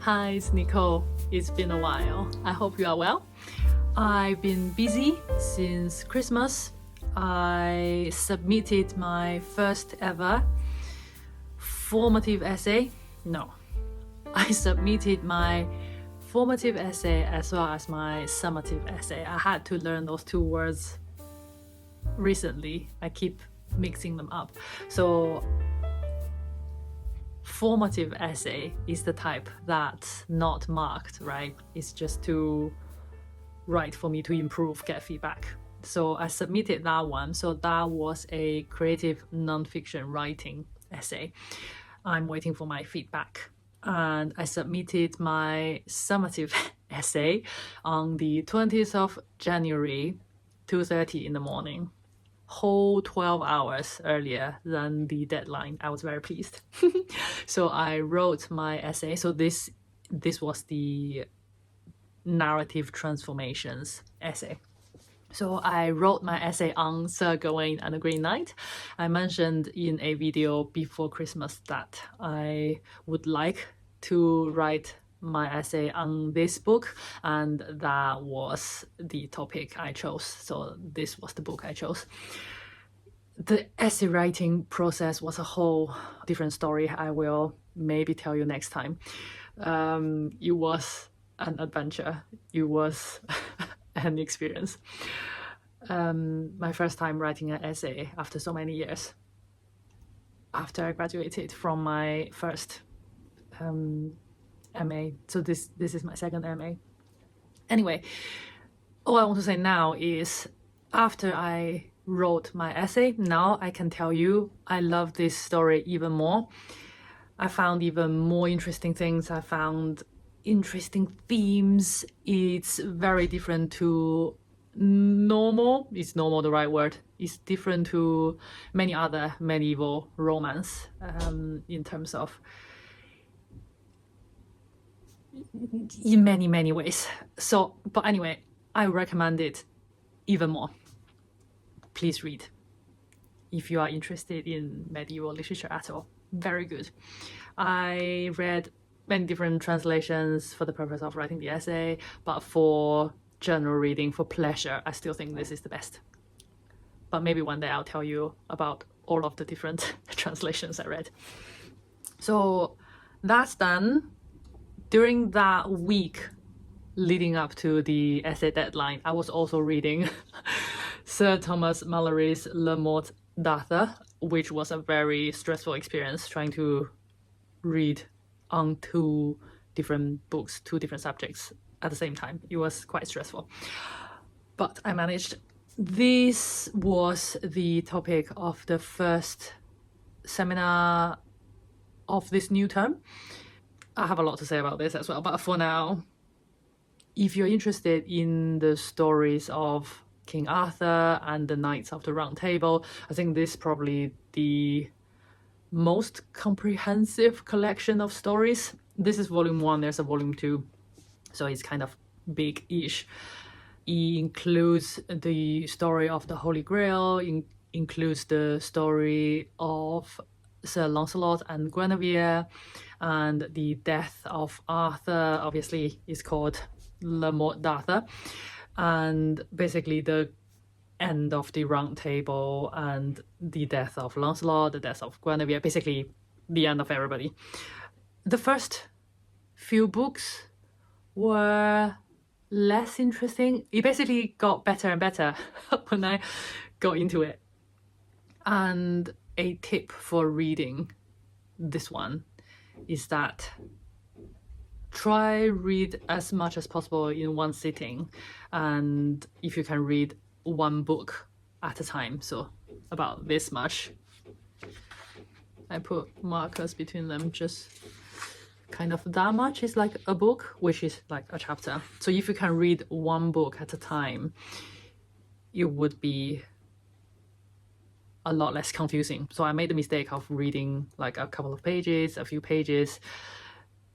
Hi, it's Nicole. It's been a while. I hope you are well. I've been busy since Christmas. I submitted my first ever formative essay. No, I submitted my formative essay as well as my summative essay. I had to learn those two words recently. I keep mixing them up. So formative essay is the type that's not marked, right? It's just to write for me to improve, get feedback. So I submitted that one. So that was a creative nonfiction writing essay. I'm waiting for my feedback. And I submitted my summative essay on the 20th of January, 2:30 in the morning. Whole 12 hours earlier than the deadline. I was very pleased. So I wrote my essay. So this was the narrative transformations essay. So I wrote my essay on Sir Gawain and the Green Knight. I mentioned in a video before Christmas that I would like to write my essay on this book, and that was the topic I chose. So this was the book I chose. The essay writing process was a whole different story. I will maybe tell you next time. It was an adventure. It was an experience. My first time writing an essay after so many years. After I graduated from my first MA. So this is my second MA. Anyway, all I want to say now is after I wrote my essay, now I can tell you I love this story even more. I found even more interesting things. I found interesting themes. It's very different to normal. Is normal the right word? It's different to many other medieval romance in terms of in many ways. So, but anyway, I recommend it even more. Please read if you are interested in medieval literature at all. Very good. I read many different translations for the purpose of writing the essay, but for general reading, for pleasure, I still think this is the best. But maybe one day I'll tell you about all of the different translations I read. So that's done. During that week leading up to the essay deadline, I was also reading Sir Thomas Malory's Le Morte d'Arthur, which was a very stressful experience trying to read on two different books, two different subjects at the same time. It was quite stressful, but I managed. This was the topic of the first seminar of this new term. I have a lot to say about this as well, but for now, if you're interested in the stories of King Arthur and the Knights of the Round Table, I think this is probably the most comprehensive collection of stories. This is volume 1, there's a volume 2, so it's kind of big-ish. It includes the story of the Holy Grail, includes the story of Sir Lancelot and Guinevere, and the death of Arthur, obviously, is called Le Morte d'Arthur, and basically the end of the Round Table and the death of Lancelot, the death of Guinevere, basically the end of everybody. The first few books were less interesting. It basically got better and better when I got into it. And a tip for reading this one is that try read as much as possible in one sitting, and if you can read one book at a time, so about this much. I put markers between them, just kind of that much is like a book, which is like a chapter. So if you can read one book at a time, it would be a lot less confusing. So I made the mistake of reading like a couple of pages, a few pages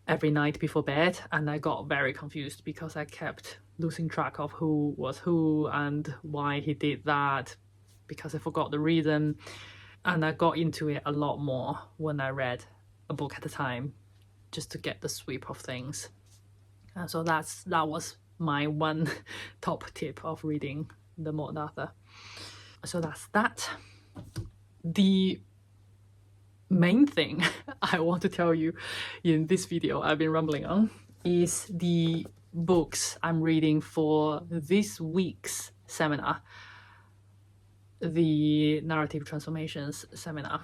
every night before bed, and I got very confused because I kept losing track of who was who and why he did that, because I forgot the reason. And I got into it a lot more when I read a book at a time, just to get the sweep of things. So that was my one top tip of reading the modern author. So that's that. The main thing I want to tell you in this video I've been rambling on is the books I'm reading for this week's seminar, the Narrative Transformations seminar.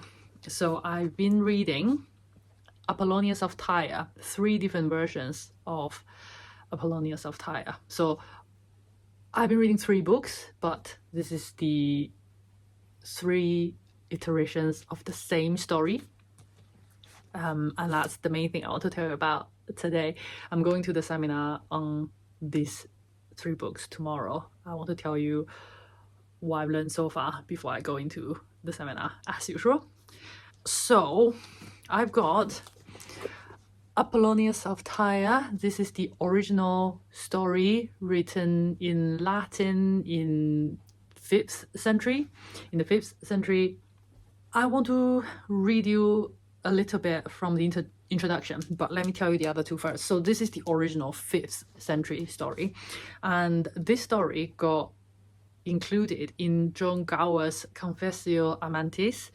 So I've been reading Apollonius of Tyre, 3 different versions of Apollonius of Tyre. So I've been reading 3 books, but this is the 3 iterations of the same story. And that's the main thing I want to tell you about today. I'm going to the seminar on these 3 books tomorrow. I want to tell you what I've learned so far before I go into the seminar, as usual. So I've got Apollonius of Tyre. This is the original story written in Latin in the 5th century. I want to read you a little bit from the introduction, but let me tell you the other 2 first. So this is the original 5th century story, and this story got included in John Gower's Confessio Amantis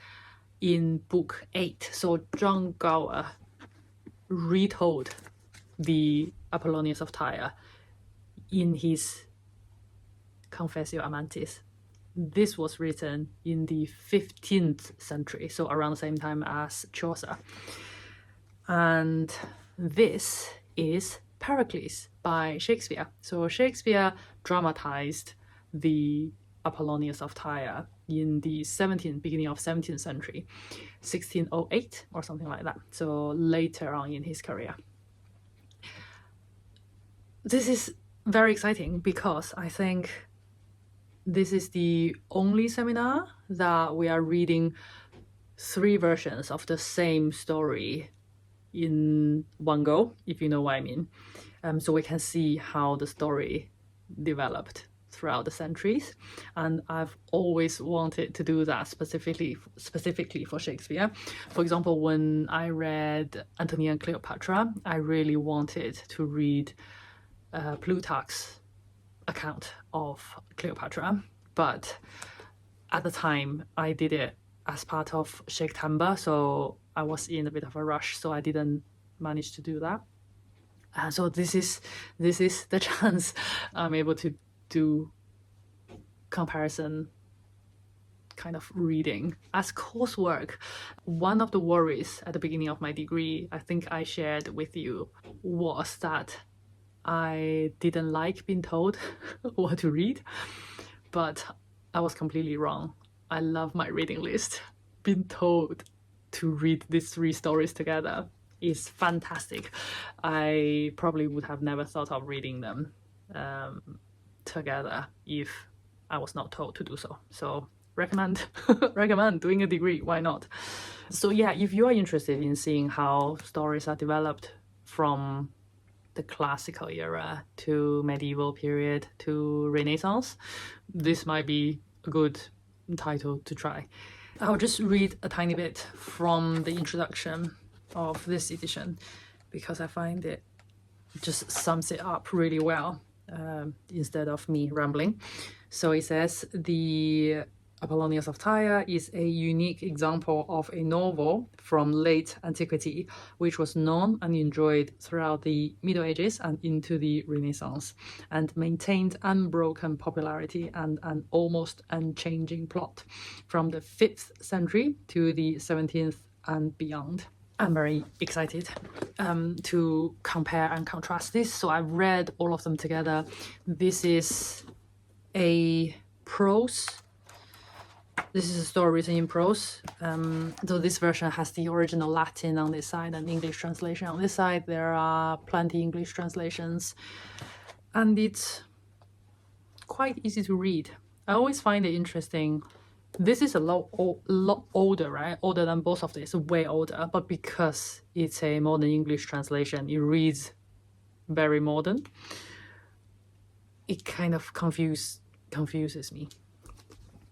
in book 8. So John Gower retold the Apollonius of Tyre in his Confessio Amantis. This was written in the 15th century, so around the same time as Chaucer. And this is Pericles by Shakespeare. So Shakespeare dramatized the Apollonius of Tyre in the beginning of 17th century, 1608 or something like that. So later on in his career. This is very exciting because I think this is the only seminar that we are reading 3 versions of the same story in one go, if you know what I mean. So we can see how the story developed throughout the centuries, and I've always wanted to do that specifically for Shakespeare. For example, when I read Antony and Cleopatra, I really wanted to read Plutarch's account of Cleopatra, but at the time I did it as part of Shakespeare, so I was in a bit of a rush, so I didn't manage to do that. So this is the chance I'm able to do comparison kind of reading as coursework. One of the worries at the beginning of my degree, I think I shared with you, was that I didn't like being told what to read, but I was completely wrong. I love my reading list. Being told to read these 3 stories together is fantastic. I probably would have never thought of reading them together if I was not told to do so. So recommend doing a degree, why not? So yeah, if you are interested in seeing how stories are developed from the classical era to medieval period to Renaissance, this might be a good title to try. I'll just read a tiny bit from the introduction of this edition because I find it just sums it up really well, instead of me rambling. So it says, the Apollonius of Tyre is a unique example of a novel from late antiquity, which was known and enjoyed throughout the Middle Ages and into the Renaissance, and maintained unbroken popularity and an almost unchanging plot from the 5th century to the 17th and beyond. I'm very excited to compare and contrast this. So I've read all of them together. This is a prose. This is a story written in prose. So this version has the original Latin on this side and English translation on this side. There are plenty English translations, and it's quite easy to read. I always find it interesting. This is a lot older, right? Older than both of these, way older. But because it's a modern English translation, it reads very modern. It kind of confuses me.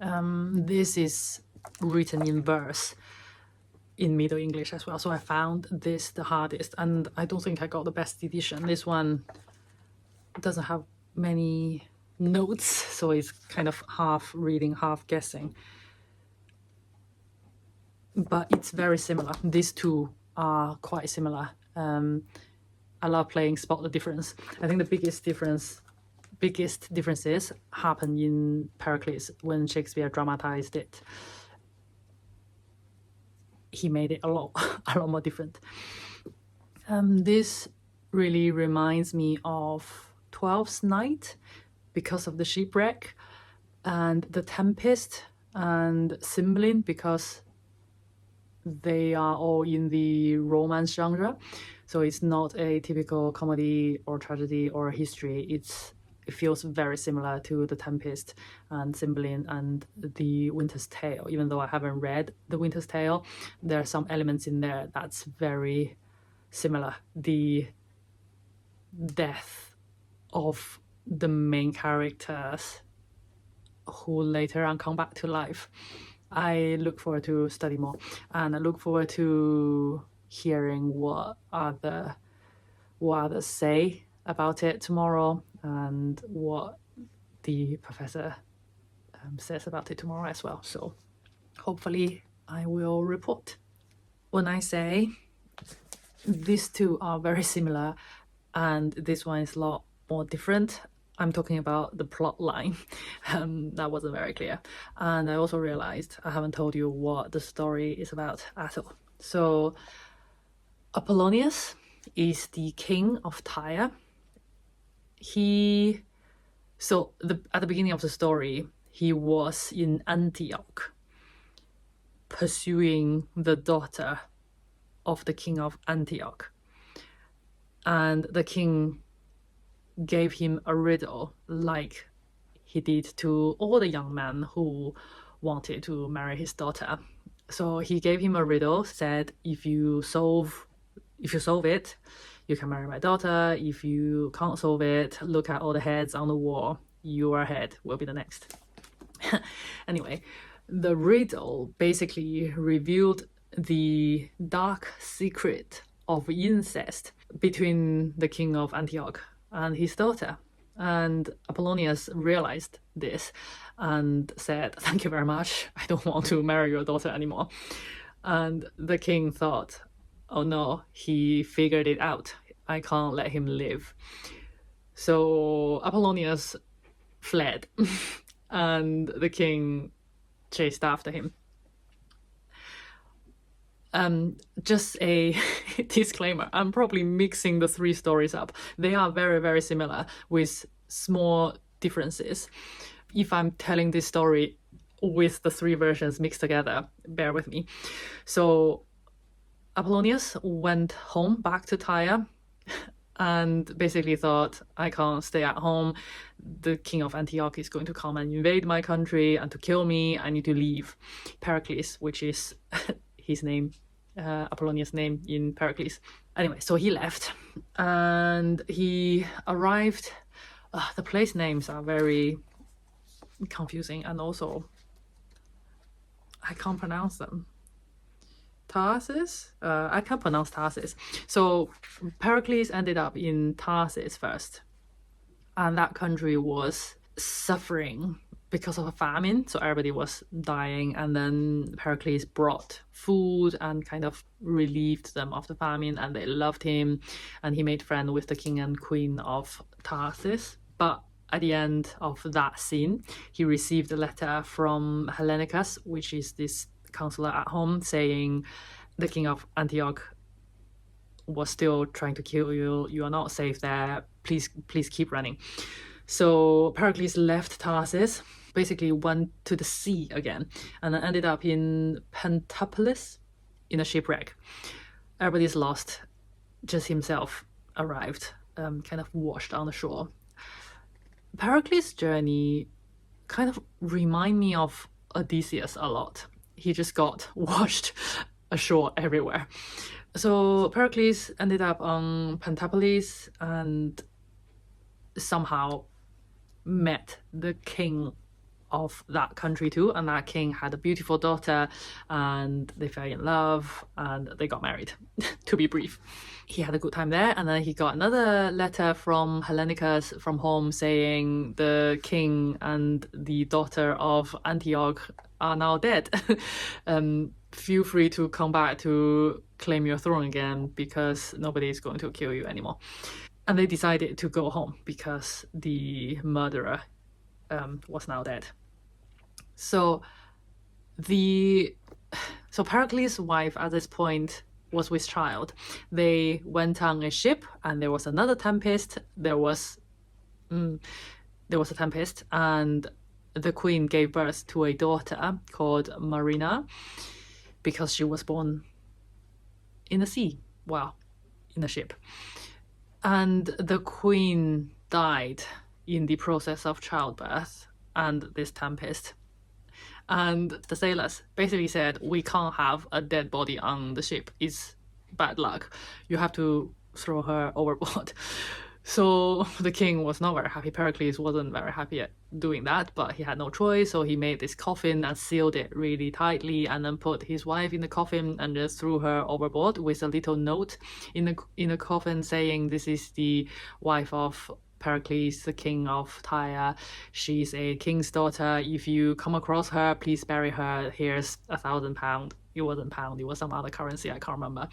This is written in verse. in Middle English as well. So I found this the hardest, and I don't think I got the best edition. This one doesn't have many notes, so it's kind of half reading, half guessing. But it's very similar. These two are quite similar. I love playing Spot the Difference. I think the biggest differences happen in Pericles when Shakespeare dramatized it. He made it a lot more different. This really reminds me of Twelfth Night because of the shipwreck, and The Tempest and Cymbeline because they are all in the romance genre. So it's not a typical comedy or tragedy or history. It feels very similar to The Tempest and Cymbeline and The Winter's Tale. Even though I haven't read The Winter's Tale, there are some elements in there that's very similar. The death of the main characters who later on come back to life. I look forward to study more, and I look forward to hearing what others say about it tomorrow, and what the professor says about it tomorrow as well. So hopefully I will report. When I say these two are very similar and this one is a lot more different, I'm talking about the plot line. That wasn't very clear. And I also realized I haven't told you what the story is about at all. So Apollonius is the king of Tyre. At the beginning of the story, he was in Antioch pursuing the daughter of the king of Antioch. And the king gave him a riddle like he did to all the young men who wanted to marry his daughter. So he gave him a riddle, said, if you solve it, you can marry my daughter. If you can't solve it, look at all the heads on the wall. Your head will be the next. Anyway, the riddle basically revealed the dark secret of incest between the king of Antioch and his daughter. And Apollonius realized this and said, thank you very much, I don't want to marry your daughter anymore. And the king thought, oh no, he figured it out, I can't let him live. So Apollonius fled and the king chased after him. Just a disclaimer, I'm probably mixing the three stories up. They are very, very similar with small differences. If I'm telling this story with the three versions mixed together, bear with me. So Apollonius went home back to Tyre and basically thought, I can't stay at home. The king of Antioch is going to come and invade my country and to kill me. I need to leave. Pericles, which is his name, Apollonius' name in Pericles. Anyway, so he left and he arrived. The place names are very confusing, and also I can't pronounce them. Tarsus? I can't pronounce Tarsus. So Pericles ended up in Tarsus first, and that country was suffering because of a famine, so everybody was dying, and then Pericles brought food and kind of relieved them of the famine, and they loved him, and he made friends with the king and queen of Tarsus. But at the end of that scene, he received a letter from Hellenicus, which is this counselor at home, saying the king of Antioch was still trying to kill you, you are not safe there, please keep running. So Pericles left Tarsus, basically went to the sea again, and then ended up in Pentapolis in a shipwreck. Everybody's lost, just himself arrived, kind of washed on the shore. Pericles' journey kind of remind me of Odysseus a lot. He just got washed ashore everywhere. So Pericles ended up on Pentapolis and somehow met the king of that country too, and that king had a beautiful daughter, and they fell in love and they got married. To be brief, he had a good time there, and then he got another letter from Hellenicus from home saying the king and the daughter of Antioch are now dead. Feel free to come back to claim your throne again, because nobody is going to kill you anymore. And they decided to go home because the murderer was now dead. So Pericles' wife at this point was with child. They went on a ship, and there was another tempest. There was a tempest, and the queen gave birth to a daughter called Marina, because she was born in the sea, in a ship. And the queen died in the process of childbirth and this tempest. And the sailors basically said, we can't have a dead body on the ship. It's bad luck. You have to throw her overboard. So the king was not very happy. Pericles wasn't very happy at doing that, but he had no choice. So he made this coffin and sealed it really tightly, and then put his wife in the coffin and just threw her overboard with a little note in the coffin saying, this is the wife of Pericles, the king of Tyre. She's a king's daughter. If you come across her, please bury her. Here's £1,000. It wasn't pound, it was some other currency, I can't remember.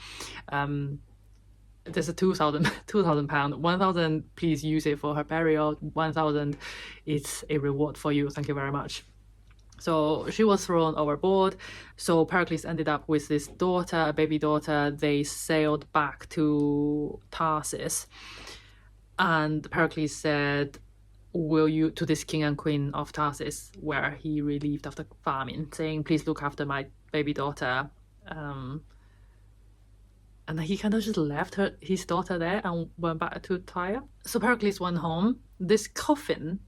There's a £2,000. 1,000, please use it for her burial. 1,000, it's a reward for you. Thank you very much. So she was thrown overboard. So Pericles ended up with this daughter, a baby daughter. They sailed back to Tarsus. And Pericles said, will you, to this king and queen of Tarsus, where he relieved of the famine, saying, please look after my baby daughter. And he kind of just left his daughter there and went back to Tyre. So Pericles went home. This coffin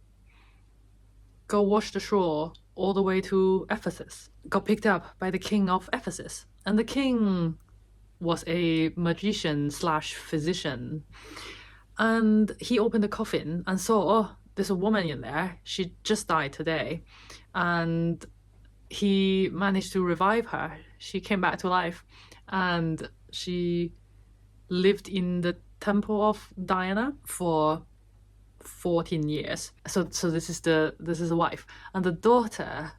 got washed ashore all the way to Ephesus, got picked up by the king of Ephesus. And the king was a magician / physician. And he opened the coffin and saw, oh, there's a woman in there. She just died today. And he managed to revive her. She came back to life. And she lived in the temple of Diana for 14 years. So this is the wife. And the daughter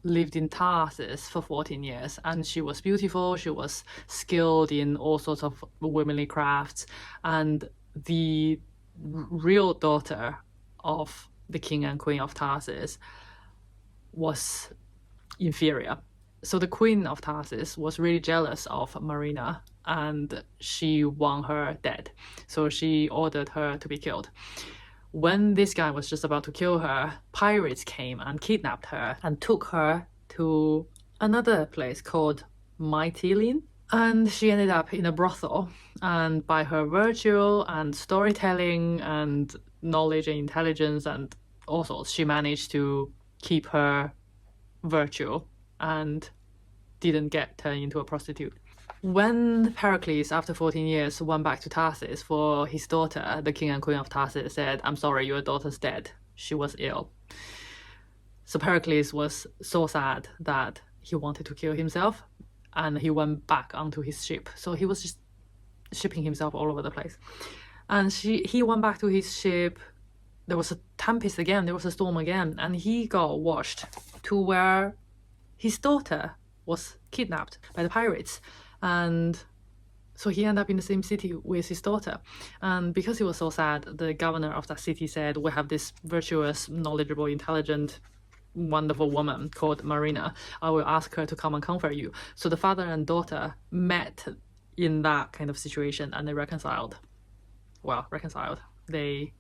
lived in Tarsus for 14 years, and she was beautiful. She was skilled in all sorts of womanly crafts. And the real daughter of the king and queen of Tarsus was inferior. So the queen of Tarsus was really jealous of Marina, and she want her dead. So she ordered her to be killed. When this guy was just about to kill her, pirates came and kidnapped her and took her to another place called Mytilene. And she ended up in a brothel. And by her virtue and storytelling and knowledge and intelligence and all sorts, she managed to keep her virtue and didn't get turned into a prostitute. When Pericles, after 14 years, went back to Tarsus for his daughter, the king and queen of Tarsus said, I'm sorry, your daughter's dead. She was ill. So Pericles was so sad that he wanted to kill himself, and he went back onto his ship. So he was just shipping himself all over the place. And he went back to his ship. There was a tempest again, there was a storm again, and he got washed to where his daughter was kidnapped by the pirates. And so he ended up in the same city with his daughter. And because he was so sad, the governor of that city said, we have this virtuous, knowledgeable, intelligent, wonderful woman called Marina. I will ask her to come and comfort you. So the father and daughter met in that kind of situation, and they reconciled. They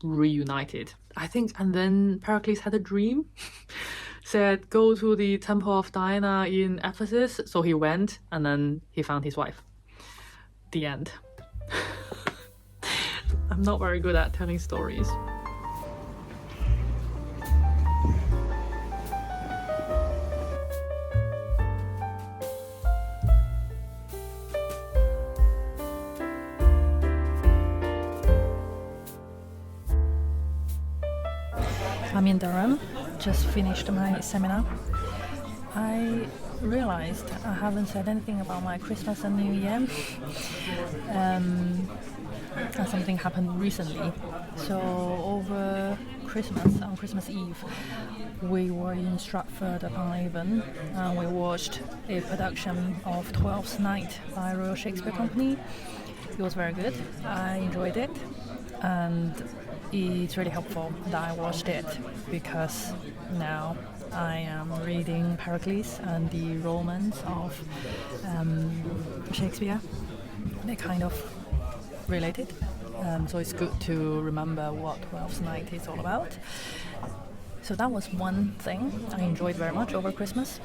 reunited, I think. And then Pericles had a dream. Said, go to the temple of Diana in Ephesus. So he went, and then he found his wife. The end. I'm not very good at telling stories. I'm in Durham. just finished my seminar. I realized I haven't said anything about my Christmas and New Year. And something happened recently. So over Christmas, on Christmas Eve, we were in Stratford-upon-Avon and we watched a production of Twelfth Night by Royal Shakespeare Company. It was very good. I enjoyed it, and it's really helpful that I watched it because now I am reading Pericles and the romance of Shakespeare. They're kind of related, so it's good to remember what Twelfth Night is all about. So that was one thing I enjoyed very much over Christmas.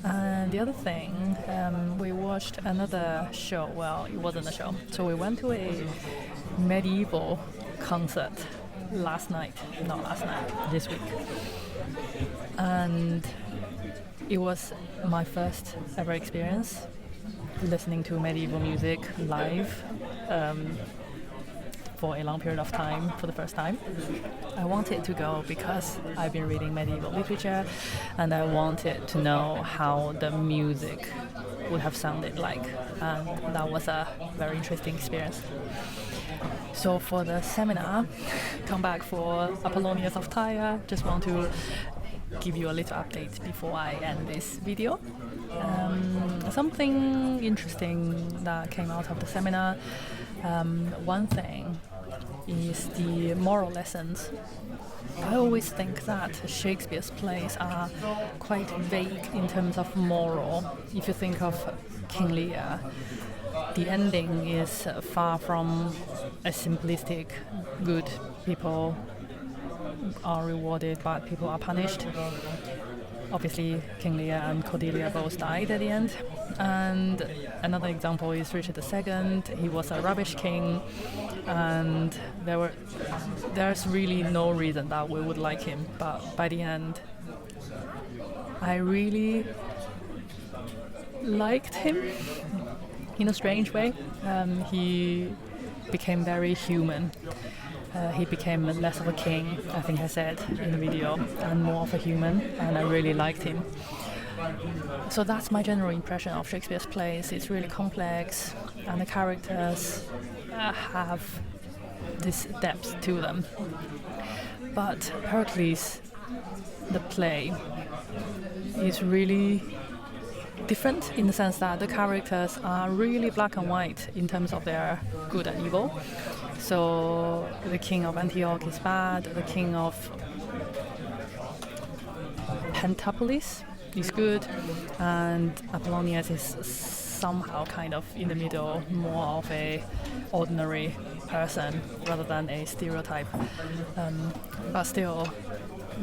And the other thing, we watched another show. Well, it wasn't a show. So we went to a medieval concert this week. And it was my first ever experience listening to medieval music live for a long period of time for the first time. I wanted to go because I've been reading medieval literature and I wanted to know how the music would have sounded like, and that was a very interesting experience. So for the seminar, come back for Apollonius of Tyre. Just want to give you a little update before I end this video. Something interesting that came out of the seminar. One thing is the moral lessons. I always think that Shakespeare's plays are quite vague in terms of moral. If you think of King Lear, the ending is far from a simplistic good people are rewarded, bad people are punished. Obviously, King Lear and Cordelia both died at the end. And another example is Richard II. He was a rubbish king, and there's really no reason that we would like him. But by the end, I really liked him in a strange way. He became very human. He became less of a king, I think I said in the video, and more of a human, and I really liked him. So that's my general impression of Shakespeare's plays. It's really complex, and the characters have this depth to them. But Pericles, the play, is really different in the sense that the characters are really black and white in terms of their good and evil. So the king of Antioch is bad, the king of Pentapolis is good, and Apollonius is somehow kind of in the middle, more of a ordinary person rather than a stereotype. But still,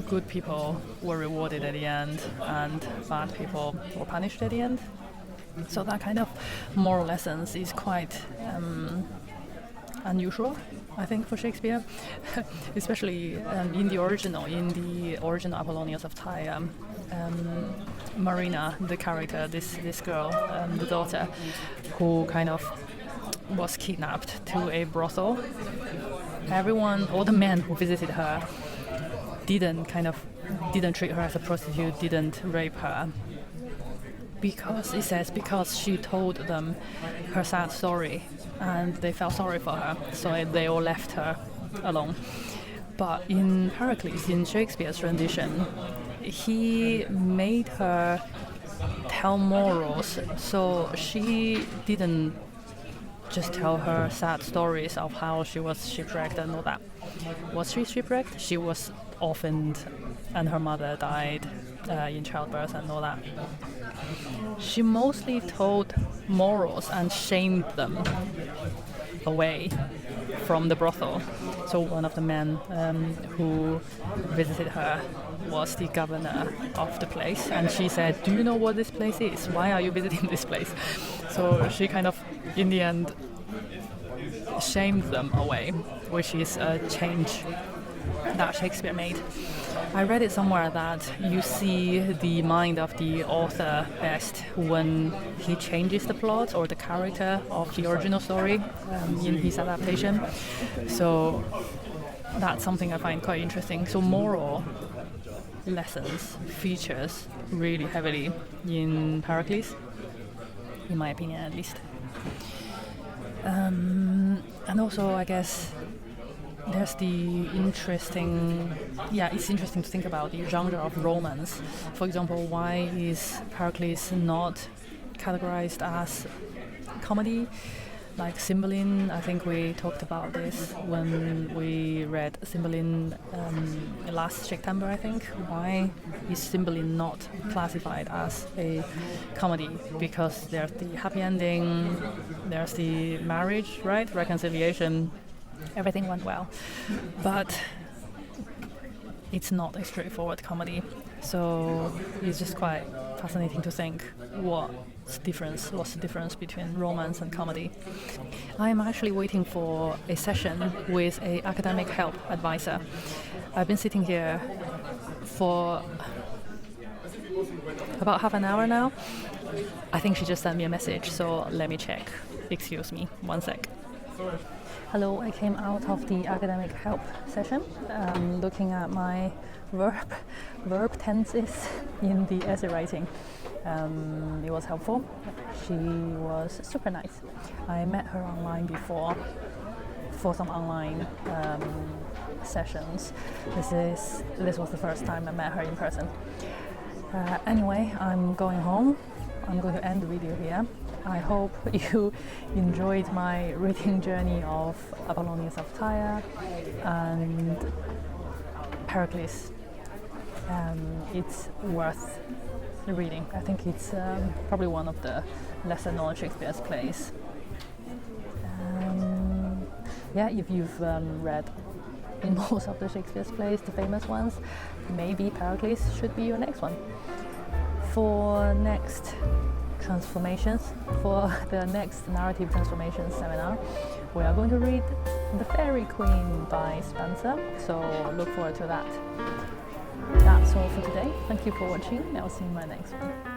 good people were rewarded at the end and bad people were punished at the end. So that kind of moral lessons is quite unusual, I think, for Shakespeare, especially in the original Apollonius of Tyre. Marina, the character, this girl, the daughter, who kind of was kidnapped to a brothel. Everyone, all the men who visited her, didn't treat her as a prostitute, didn't rape her, because she told them her sad story and they felt sorry for her, so they all left her alone. But in Pericles, in Shakespeare's rendition, he made her tell morals, so she didn't just tell her sad stories of how she was shipwrecked and all that. Was she shipwrecked? She was orphaned and her mother died in childbirth and all that. She mostly told morals and shamed them away from the brothel. So one of the men who visited her was the governor of the place, and she said, "Do you know what this place is? Why are you visiting this place?" So she kind of, in the end, shamed them away, which is a change that Shakespeare made. I read it somewhere that you see the mind of the author best when he changes the plot or the character of the original story in his adaptation. So that's something I find quite interesting. So moral lessons features really heavily in Pericles, in my opinion at least. And also, I guess, there's the interesting, it's interesting to think about the genre of romance. For example, why is Pericles not categorized as comedy? Like Cymbeline, I think we talked about this when we read Cymbeline last September, I think. Why is Cymbeline not classified as a comedy? Because there's the happy ending, there's the marriage, right? Reconciliation, everything went well. But it's not a straightforward comedy. So it's just quite fascinating to think what's the difference between romance and comedy. I'm actually waiting for a session with an academic help advisor. I've been sitting here for about half an hour now. I think she just sent me a message, so let me check. Excuse me, one sec. Hello, I came out of the academic help session looking at my verb tenses in the essay writing. It was helpful. She was super nice. I met her online before for some online sessions. This was the first time I met her in person. Anyway, I'm going home. I'm going to end the video here. I hope you enjoyed my reading journey of Apollonius of Tyre and Pericles. It's worth reading. I think it's probably one of the lesser known Shakespeare's plays. If you've read most of the Shakespeare's plays, the famous ones, maybe Pericles should be your next one. For next transformations, for the next narrative transformations seminar, we are going to read The Fairy Queen by Spenser, so look forward to that. That's all for today. Thank you for watching. I'll see you in my next one.